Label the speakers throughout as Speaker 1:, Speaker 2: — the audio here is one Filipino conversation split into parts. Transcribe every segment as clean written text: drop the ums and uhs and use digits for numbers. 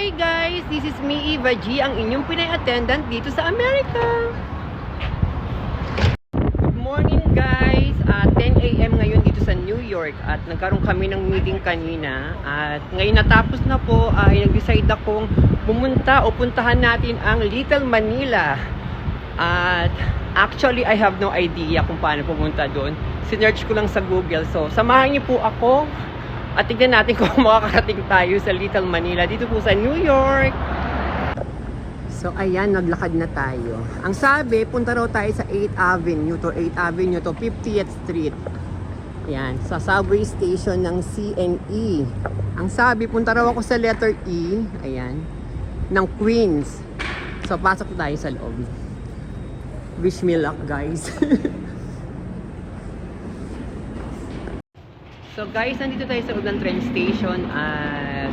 Speaker 1: Hi guys! This is me, Eva G, ang inyong Pinay attendant dito sa Amerika. Good morning guys! 10 a.m. ngayon dito sa New York at nagkaroon kami ng meeting kanina at ngayon natapos na po ay nag-decide akong pumunta o puntahan natin ang Little Manila. At actually I have no idea kung paano pumunta doon. Sinearch ko lang sa Google, so samahan niyo po ako. At tignan natin kung makakarating tayo sa Little Manila dito po sa New York. So ayan, naglakad na tayo. Ang sabi, punta raw tayo sa 8th Avenue to 50th Street. Ayan, sa subway station ng CNE. Ang sabi, punta raw ako sa letter E, ayan, ng Queens. So pasok tayo sa loob. Wish me luck guys. So guys, nandito tayo sa Udang train station at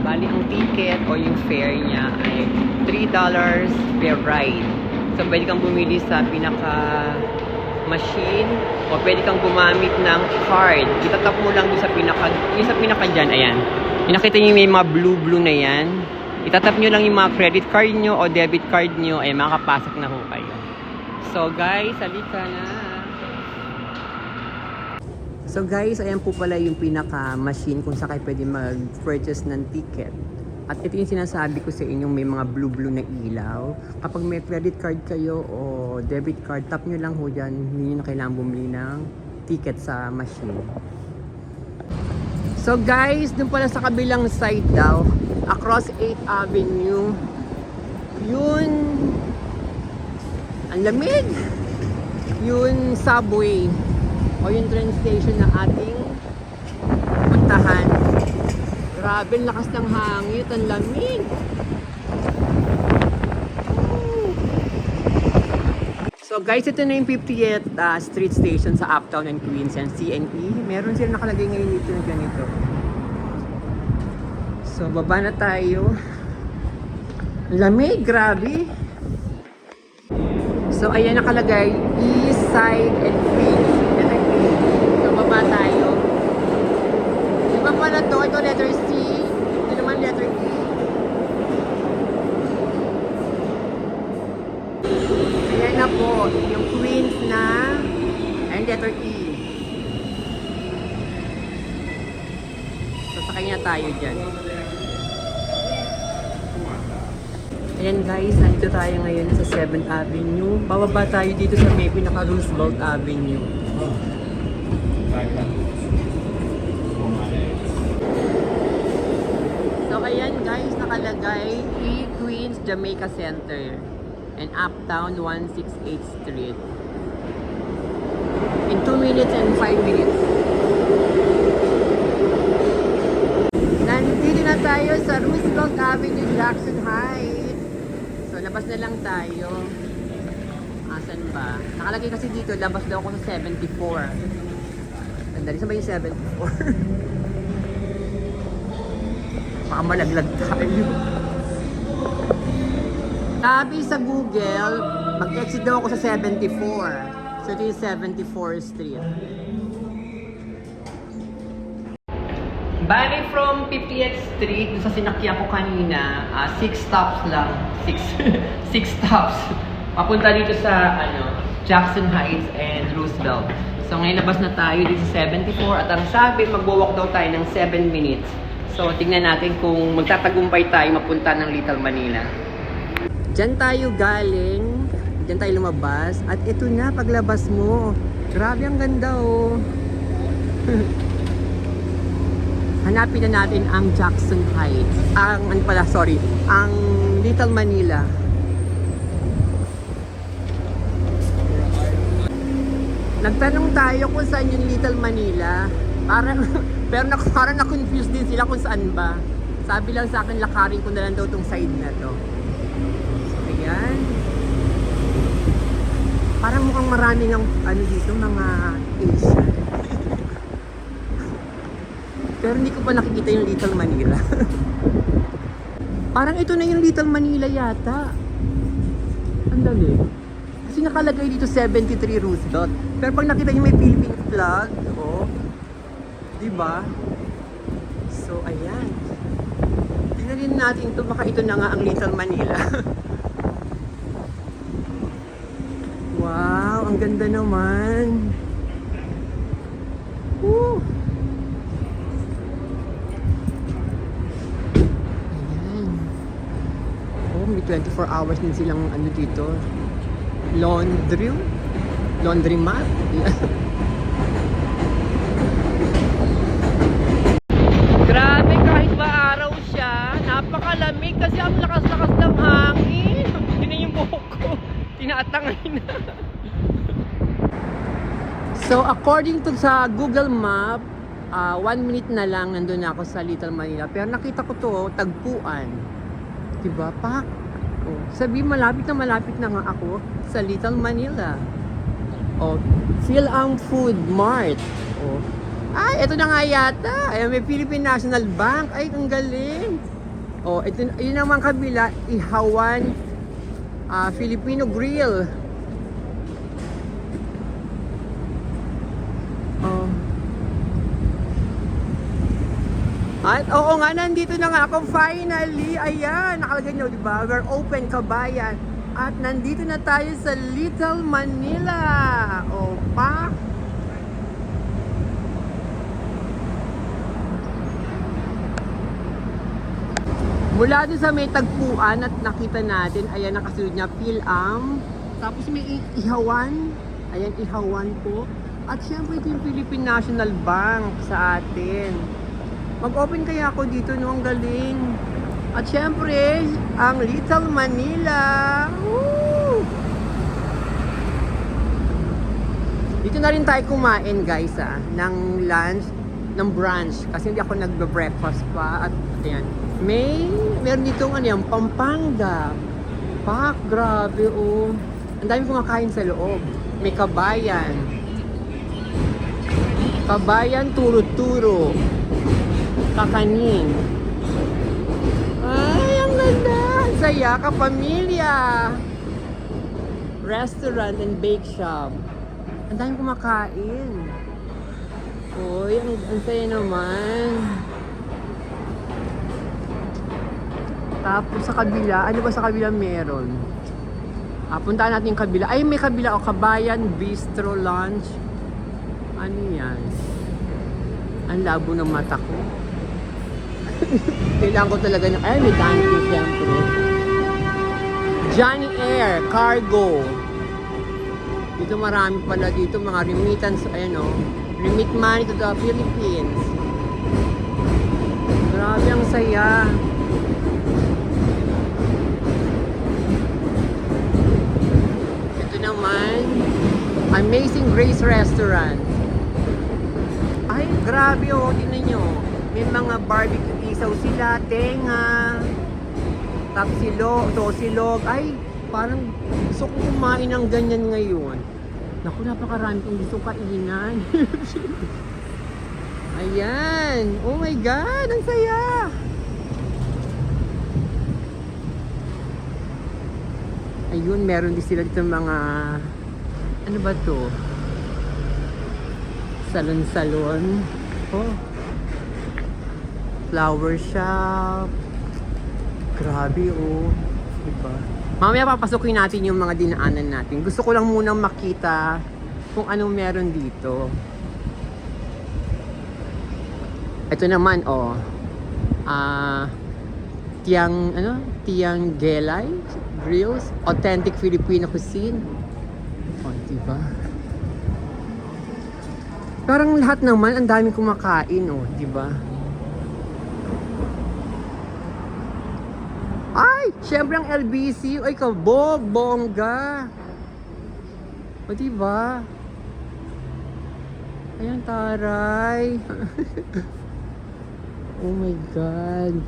Speaker 1: bali ang ticket o yung fare niya ay $3 per ride. So pwede kang bumili sa pinaka machine o pwede kang gumamit ng card. Itatap mo lang sa pinaka dyan, ayan. Nakita niyo may mga blue na yan. Itatap nyo lang yung mga credit card nyo o debit card nyo, ay makakapasok na ho kayo. So guys, halika na. So guys, ayan po pala yung pinaka-machine kung saan kayo pwede mag-purchase ng ticket. At ito yung sinasabi ko sa inyo, may mga blue na ilaw. Kapag may credit card kayo o debit card, tap nyo lang ho dyan, hindi nyo na kailangan bumili ng ticket sa machine. So guys, dun pala sa kabilang side daw, across 8th Avenue, yun, ang lamig, yun subway o yung train station na ating puntahan. Grabe, lakas ng hangin, ang lamig. So guys, ito na yung 50th Street Station sa Uptown and Queens and CNE. Meron sila nakalagay ngayon dito na ganito. So baba na tayo. Lamig, grabe. So ayan nakalagay, East Side and Queens. Baba tayo. Iba pala to, ito letter C, ito naman letter E. Ayan na po, yung Queens na, and letter E. So sakay na tayo dyan. Ayan guys, nandito tayo ngayon sa 7th Avenue. Bababa tayo dito sa may pinaka-Roosevelt Avenue. So ayan guys, nakalagay E Queens Jamaica Center and Uptown 168th Street in 2 minutes and 5 minutes. Nandito na tayo sa Roosevelt Avenue, Jackson Heights. So labas na lang tayo. Asan ba? Nakalagay kasi dito, labas daw ako sa 74. Dali sa ba yung 74? Baka malaglag tayo. Sabi sa Google, mag-exit daw ako sa 74. So ito yung 74th Street. Bali from 50th Street, sa sinakyan ko kanina, 6 stops lang. 6 stops. Papunta dito sa Jackson Heights and Roosevelt. So ngayon labas na tayo dito sa 74 at ang sabi magwo-walk daw tayo ng 7 minutes. So tingnan natin kung magtatagumpay tayo mapunta ng Little Manila. Diyan tayo galing, diyan tayo lumabas at ito na paglabas mo. Grabe ang ganda oh. Hanapin na natin ang Jackson Heights. Ang Little Manila. Nagtanong tayo kung saan yung Little Manila. Parang na-confuse din sila kung saan ba. Sabi lang sa akin, lakarin ko na lang daw tong side na to. So, ayan. Parang mukhang marami ng dito, mga Asian. Pero hindi ko pa nakikita yung Little Manila. Parang ito na yung Little Manila yata. Ang dali. Kasi nakalagay dito 73 Roosevelt. Pero pag nakita niyo may Philippine flag, oh, di ba? So ayan. Tingnan natin ito. Baka ito na nga ang Little Manila. Wow, ang ganda naman. Woo! Ayan. Oh, may 24 hours din silang ano dito. Laundry mat. Grabe, kahit ba araw siya, napakalamig kasi ang lakas-lakas ng hangin. Yun yung buhok ko. Tinaatangay na. So, according to sa Google Map, 1 minute na lang nandun na ako sa Little Manila. Pero nakita ko to, tagpuan. Diba, pak? Oh, sabi, malapit na nga ako sa Little Manila. Oh, Philam Food Mart. Oh. Ay, ito na nga yata. Ay, may Philippine National Bank. Ay, ang galing. Oh, ito, yun naman kabila, Ihawan Filipino Grill. Oh. At oo nga, nandito na nga ako finally. Ayan, nakalagay nyo, diba? We're open, kabayan. At nandito na tayo sa Little Manila. O, pa. Mula doon sa may tagpuan at nakita natin, ayan, nakasunod niya, Philam. Tapos may Ihawan. Ayan, Ihawan po. At syempre ito yung Philippine National Bank sa atin. Mag-open kaya ako dito, no? Ang galing. At syempre, ang Little Manila. Woo! Dito na rin tayo kumain, guys, ng lunch, ng brunch. Kasi hindi ako nagbe-breakfast pa. At ayan, meron ditong ano yan, Pampanga. Pak, grabe, oh. Ang dami kumakain sa loob. May kabayan. Kabayan, turo-turo. Kakanin. Ay, ang ganda. Ang saya, kapamilya. Restaurant and bake shop. Ang dami kumakain. Uy, ang saya naman. Tapos sa kabila, ano ba sa kabila meron? Puntaan natin yung kabila. Ay, may kabila o Kabayan Bistro Lunch. Ano yan? Ang labo ng mata ko. Kailangan ko talaga ng... Ay, may Dante siyempre. Johnny Air, Cargo. Dito marami pala dito, mga remittance, ayan o. Remit money to the Philippines. Grabe, ang saya. Ito naman, Amazing Grace Restaurant. Ay, grabe oh, tingnan nyo. May mga barbecue isaw sila, tenga, tapos silog. Ay, parang gusto ko kumain ng ganyan ngayon. Naku, napakarami kong gusto kainan. Ayan. Oh my God, ang saya. Ayun, meron din sila dito mga, ano ba to? Salon-salon. Oh. Flower shop. Grabe, oh. Diba? Mamaya papasukin natin yung mga dinaanan natin. Gusto ko lang munang makita kung anong meron dito. Ito naman, oh. Tiang Gelay Grills. Authentic Filipino cuisine. Oh, diba? Parang lahat naman, ang daming kumakain, oh. Diba? Ay! Siyempre ang LBC. Ay, kabog! Bongga! O, diba? Ayan, taray. Oh my God.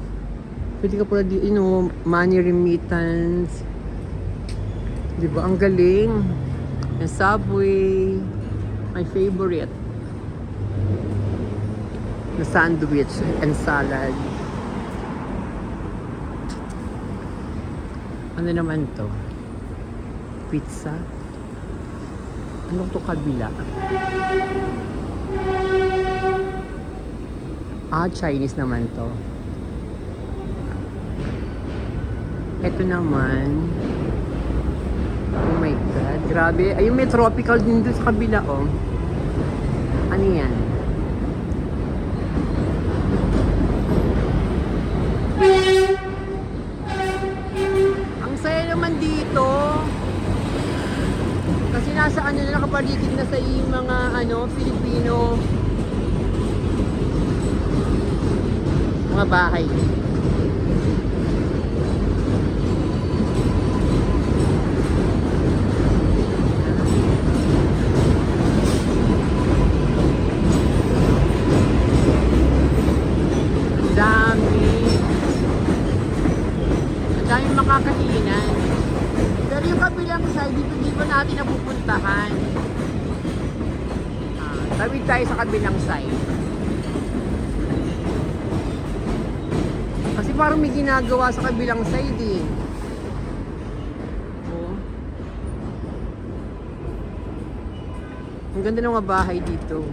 Speaker 1: Pwede ka pala di, money remittance. Diba? Ang galing. Yung Subway. My favorite. The sandwich and salad. Ano naman to? Pizza? Anong to kabila? Chinese naman to. Ito naman. Oh my God, grabe. Ayun, may tropical din doon sa kabila, oh. Ano yan? Ang saya naman dito. Kasi nasa ano na nakapaligid na sa yung mga Filipino mga bahay. Ang daming makakainan. Pero yung kabilang side, dito di ba natin napupuntahan? Tawid tayo sa kabilang side. Kasi parang may ginagawa sa kabilang side eh. Oh. Ang ganda ng mga bahay dito.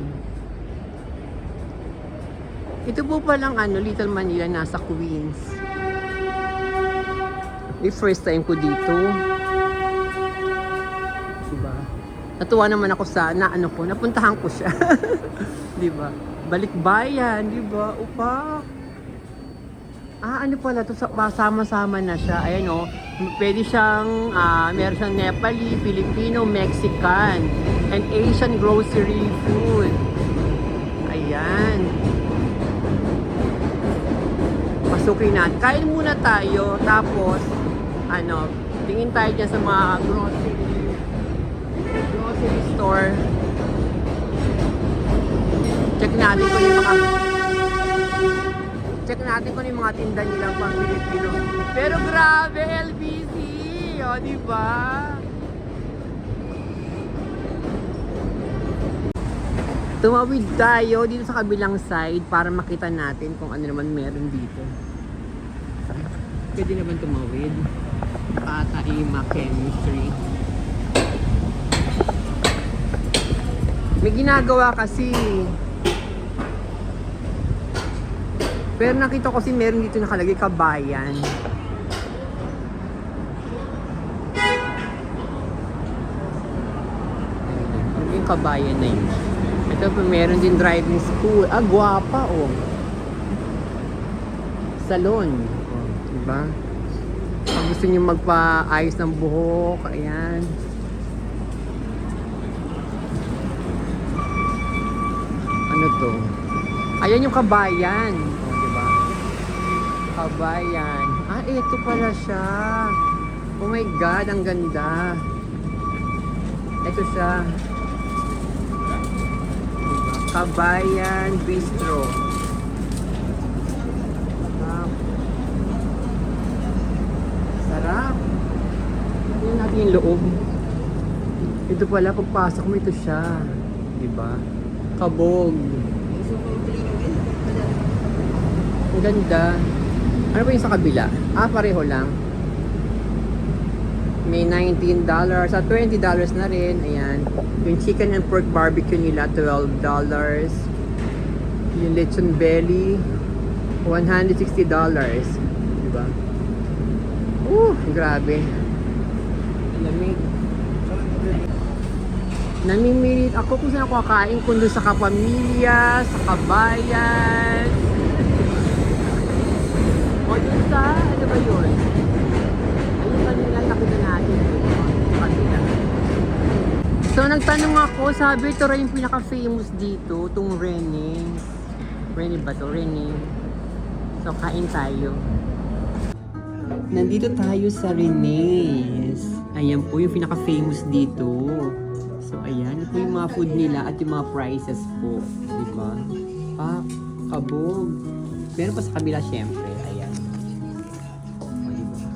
Speaker 1: Ito po palang Little Manila, nasa Queens. Yung first time ko dito. Diba? Natuwa naman ako sa napuntahan ko siya. Diba? Balikbayan, diba? Upa. Ano pala to? Sama-sama na siya. Ayan o. Pwede siyang, meron siyang Nepali, Filipino, Mexican, and Asian grocery food. Ayan. Pasukin natin. Kain muna tayo. Tapos, tingin tayo dyan sa mga grocery store. Check natin kung yung mga tinda nilang pang Pilipino. Pero grabe, LBC! O, diba? Tumawid tayo dito sa kabilang side para makita natin kung ano naman meron dito. Pwede naman tumawid. Pataima Chemistry. May ginagawa kasi. Pero nakita ko kasi meron dito nakalagay kabayan. Yung kabayan na yun. Ito po, meron din driving school. Gwapa, oh. Salon. Oh, diba? Pag gusto nyo magpa-ayos ng buhok, ayan. Ano to? Ayan yung kabayan. Oh, diba? Kabayan. Ito pala siya. Oh my God, ang ganda. Ito siya. Kabayan Bistro. Sarap. Tingnan natin yung loob. Ito pala, pagpasok mo, ito siya. Diba? Kabog. Ang ganda. Ano ba yung sa kabila? Pareho lang. May $19 at $20 na rin. Ayan. Yung chicken and pork barbecue nila, $12. Yung lechon belly, $160. Diba? Grabe. Lamig. Namimilit ako kung saan ako kakain, kung doon sa kapamilya, sa kabayan. O doon sa, ano ba yun? Ayun kanila nakita natin. Kanila. So nagtanong ako, sabi ito rin yung pinaka-famous dito, itong Rene. Rene ba to? Rene. So kain tayo. Nandito tayo sa Rene's. Ayan po yung pinaka-famous dito. So ayan, ito yung mga food nila at yung mga prices po. Diba? Kabog. Meron pa sa kabila syempre. Ayan. O, diba?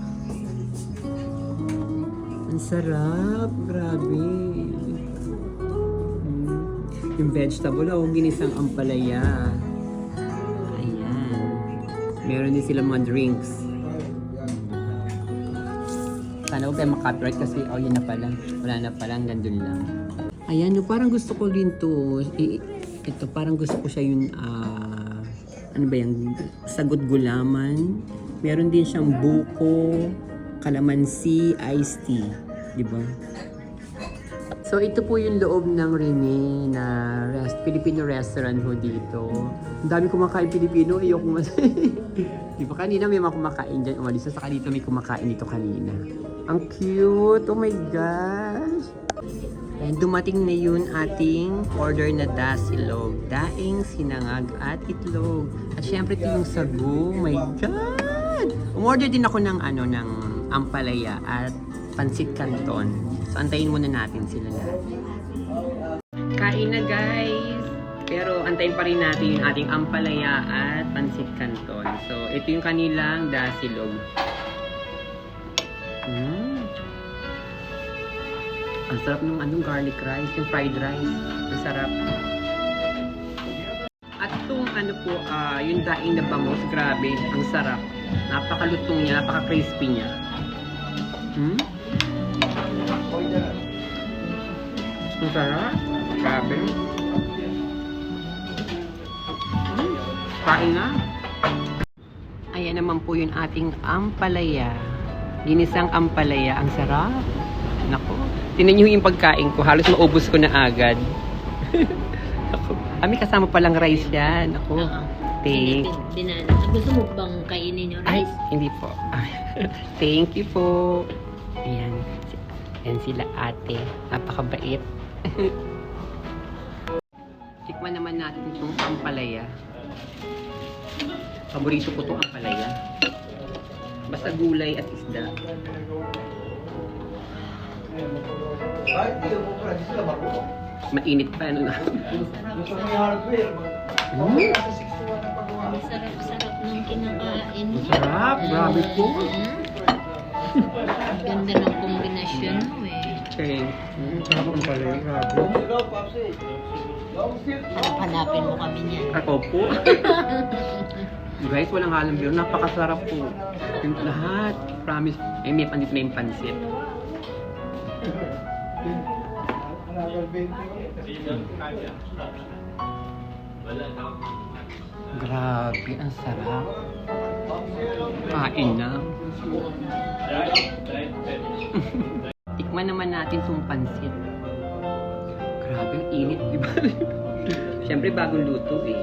Speaker 1: Ang sarap. Grabe. Yung vegetable, ginisang ampalaya. Ayan. Meron din sila mga drinks. Sana huwag tayo makapiright kasi yun na pala. Wala na pala, hanggang dun lang. Ayan, parang gusto ko din to. Ito, parang gusto ko siya yung, ano ba yan? Sagot gulaman. Meron din siyang buko. calamansi iced tea. Diba? So, ito po yung loob ng Rene na Filipino restaurant ho dito. Ang dami kumakain Pilipino, ayoko mas. Di ba kanina may mga kumakain dyan, umalis na saka dito may kumakain dito kanina. Ang cute! Oh my gosh! And dumating na yun ating order na dasilog, daing, sinangag at itlog. At syempre ito yung sagu, oh my God! Umorder din ako ng ng ampalaya at pansit canton. So, antayin muna natin sila lahat. Kain na guys! Pero antayin pa rin natin yung ating ampalaya at pansit canton. So, ito yung kanilang dasilog. Ang sarap ng garlic rice, yung fried rice. Ang sarap. At itong yung daing na bangus, grabe, ang sarap. Napakalutong niya, napaka-crispy niya. Ang sarap. Grabe. Kain na. Ayan naman po yung ating ampalaya. Ginisang ampalaya. Ang sarap. Nako. Tingnan niyo yung pagkain ko. Halos maubos ko na agad. Nako. May kasama palang rice yan. Ako. Thank.
Speaker 2: Gusto mo bang kainin yung rice?
Speaker 1: Ay, hindi po. Thank you po. Ayan. Ayan sila ate. Napakabait. Tikman naman natin itong ampalaya. Paborito ko itong ampalaya. Basta gulay at isda. Mainit pa, ano na.
Speaker 2: Sarap-sarap ng kinakain.
Speaker 1: Sarap, grabe po.
Speaker 2: Ganda ng kombinasyon mo eh.
Speaker 1: Okay. Sarap ang palaya, grabe.
Speaker 2: Hanapin mo kami niyan.
Speaker 1: Ako po. Guys, walang halong biro. Napakasarap po. Yung lahat. Promise. May pandit na yung pansit. Grabe, ang sarap. Kain na. Tikman naman natin itong pansit. Grabe, ang init, di ba? Siyempre, bagong luto eh.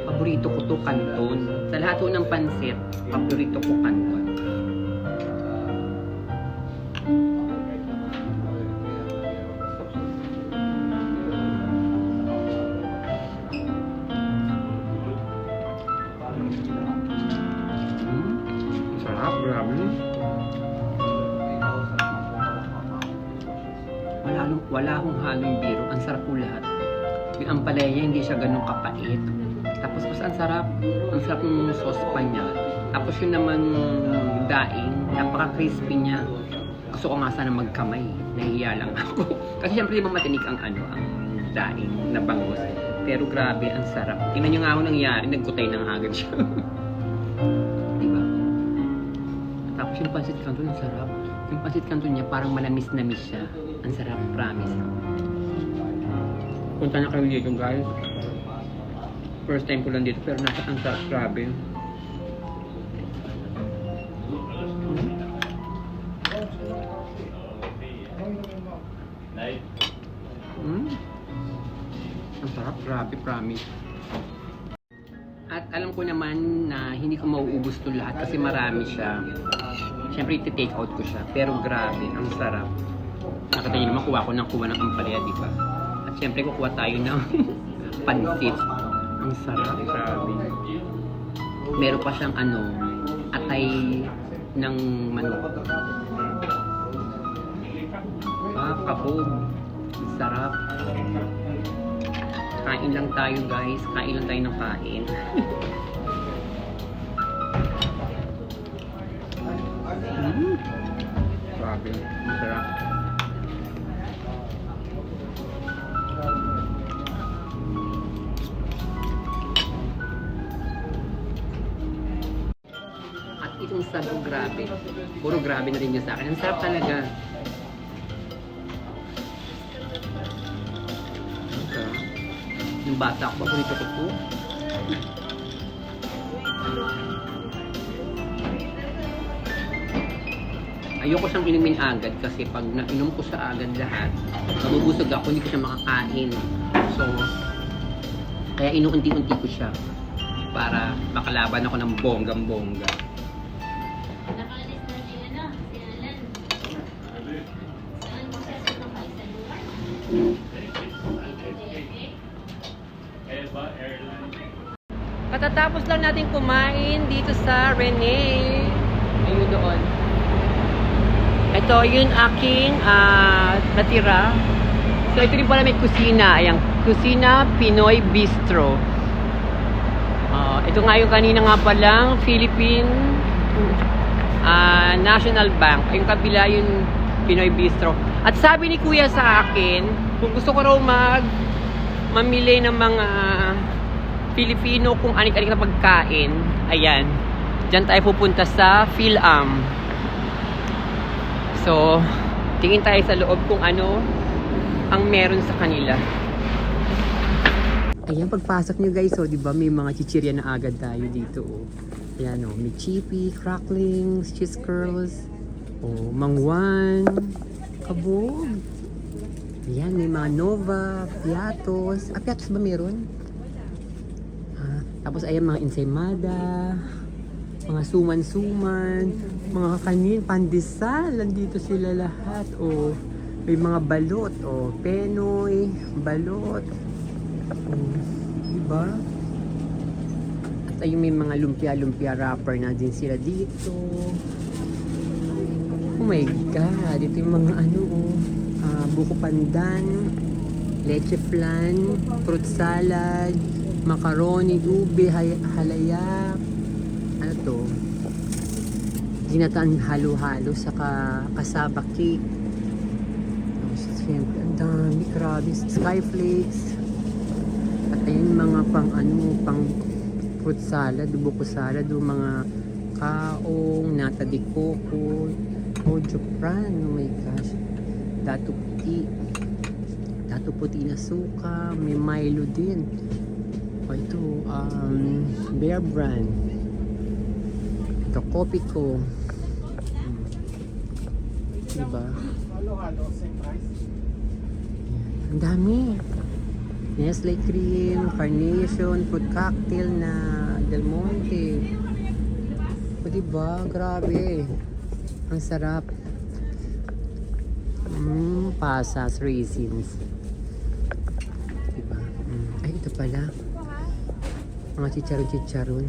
Speaker 1: Paborito ko to canton. Sa lahat po ng pansit, paborito ko canton. Sarap, grabe. Wala akong halong biro. Ang sarap po lahat. Yung ampalaya, hindi siya ganun kapait. Tapos ang sarap. Ang sarap ng sauce pa niya. Tapos yun naman daing, napaka-crispy niya. Gusto ko nga sana magkamay. Nahihiya lang ako. Kasi syempre di ba matinik ang ang daing na bangus. Pero grabe, ang sarap. Tingnan nyo nga ako nangyari, nagkutay ng agad siya. Diba? Tapos yung pansit canton, ang sarap. Yung pansit canton niya, parang manamis-namis siya. Ang sarap, promise. Punta na kayo dito, guys. First time ko lang dito, pero ang sarap, grabe. Ang sarap, grabe, promise. At alam ko naman na hindi ko mauubos ito lahat kasi marami siya. Siyempre, iti-take out ko siya. Pero grabe, ang sarap. Nakita niyo naman, kuha ng ampalaya, di ba? At siyempre, kukuha tayo ng pansit. Ang sarap, grabe. Meron pa siyang atay ng manok. Kabog. Ang sarap. Kain lang tayo, guys. Kain lang tayo ng kain. Grabe. Ang sarap. At itong sago, grabe. Puro grabe na rin yun sa akin. Ang sarap talaga. Ang sarap. Yung bata ko, paborito ko po. ayoko siyang inumin agad kasi pag nainom ko sa agad lahat, mabubusog ako, hindi ko siya makakain. So, kaya inuunti-unti ko siya para makalaban ako ng bonggang-bongga.
Speaker 2: Nakaalis na si Alan. Saan mo siya sumakay sa lugar?
Speaker 1: Katatapos lang natin kumain dito sa Rene. Ayun doon. Ito yung aking natira. So ito rin pala may kusina. Ayan, Kusina Pinoy Bistro. Ito nga yung kanina nga palang Philippine National Bank. Yung kabila yung Pinoy Bistro. At sabi ni Kuya sa akin, kung gusto ko raw mamili ng mga Filipino kung anik-anik na pagkain, ayan, dyan tayo pupunta sa PhilAm. So, tingin tayo sa loob kung ano ang meron sa kanila. Ayan, pagpasok nyo guys, di ba may mga chichirya na agad tayo dito. Ayan, may chippy, cracklings, cheese curls, mangwan, kabog. Ayan, may mga nova, piatos. Piatos ba meron? Tapos ayan, mga ensaymada, mga suman-suman, mga kakanin, pandesal, nandito sila lahat. May mga balot, penoy, balot. Diba? At ayun, may mga lumpia-lumpia wrapper na din sila dito. Oh my God, ito yung mga buko pandan, leche flan, fruit salad, macaroni, ube, halaya, ano to? Ginataan halo-halo, saka kasaba cake. Siyempre, ang dami, grabe, skyflakes. At ayun mga pang fruit salad, buko salad, mga kaong, nata de coco, hojo fran, oh my gosh, dato puti na suka, may Milo din. Ito, Bear Brand. Ito, Coffee Co. Diba? Ang dami. Nestle Cream, Carnation, Fruit Cocktail na Del Monte. Diba? Grabe. Ang sarap. Pasas, raisins. Diba? Ay, ito pala. Mga chicharon-chicharon.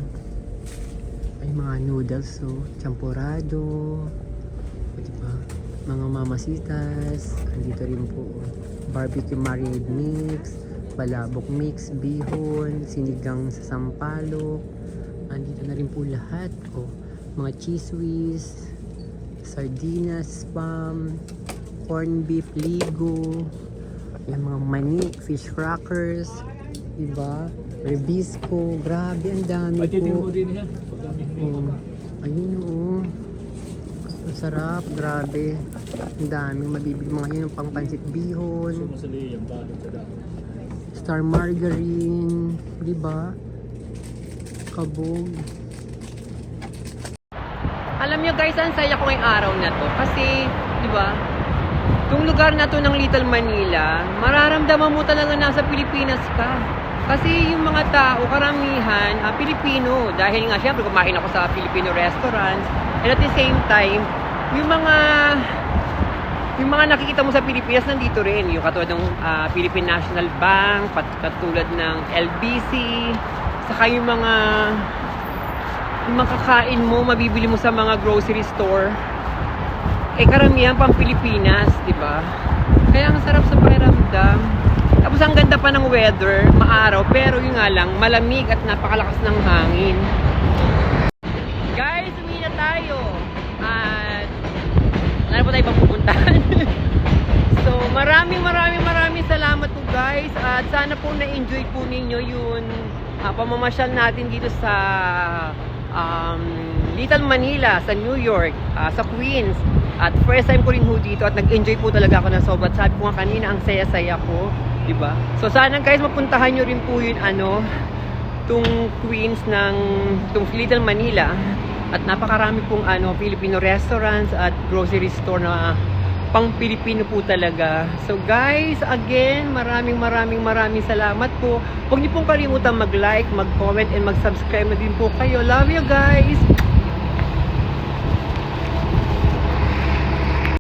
Speaker 1: Ay, mga noodles, champurado. Diba? Mga mamasitas. Andito rin po. Barbecue marinade mix. Balabok mix. Bihon. Sinigang sa sampalok. Andito na rin po lahat. Mga cheese whiz. Sardinas, spam. Corn beef, ligo. Yung mga mani. Fish crackers. Diba? Rebisco, grabe, ang dami po. Ayun, ang sarap, grabe. Ang dami, mabibili mga yun, pang pansit bihon. Star margarine, diba? Kabog. Alam nyo guys, ang saya ko ngayong araw na to. Kasi, diba? Itong lugar na to ng Little Manila, mararamdaman mo talaga nasa Pilipinas ka. Kasi yung mga tao, karamihan, Pilipino. Dahil nga, syempre, kumain ako sa Filipino restaurants. And at the same time, yung mga nakikita mo sa Pilipinas, nandito rin. Yung katulad ng Philippine National Bank, katulad ng LBC, saka yung mga kakain mo, mabibili mo sa mga grocery store. Karamihan pang Pilipinas, di ba? Kaya ang sarap sa pakiramdam. Tapos ang ganda pa ng weather, maaraw, pero yun nga lang, malamig at napakalakas ng hangin. Guys, uwi na tayo. At wala po tayo pang pupuntahan. So, maraming salamat po guys. At sana po na-enjoy po ninyo yung pamamasyal natin dito sa Little Manila, sa New York, sa Queens. At first time ko rin ho dito at nag-enjoy po talaga ako ng sobra. Sabi ko nga kanina, ang saya-saya ko. Diba? So sana guys mapuntahan nyo rin po yun tung Queens ng tung Little Manila. At napakarami pong Filipino restaurants at grocery store na pang Pilipino po talaga. So guys, again, maraming salamat po. Huwag niyo pong kalimutan mag-like, mag-comment, and mag-subscribe na din po kayo. Love you guys!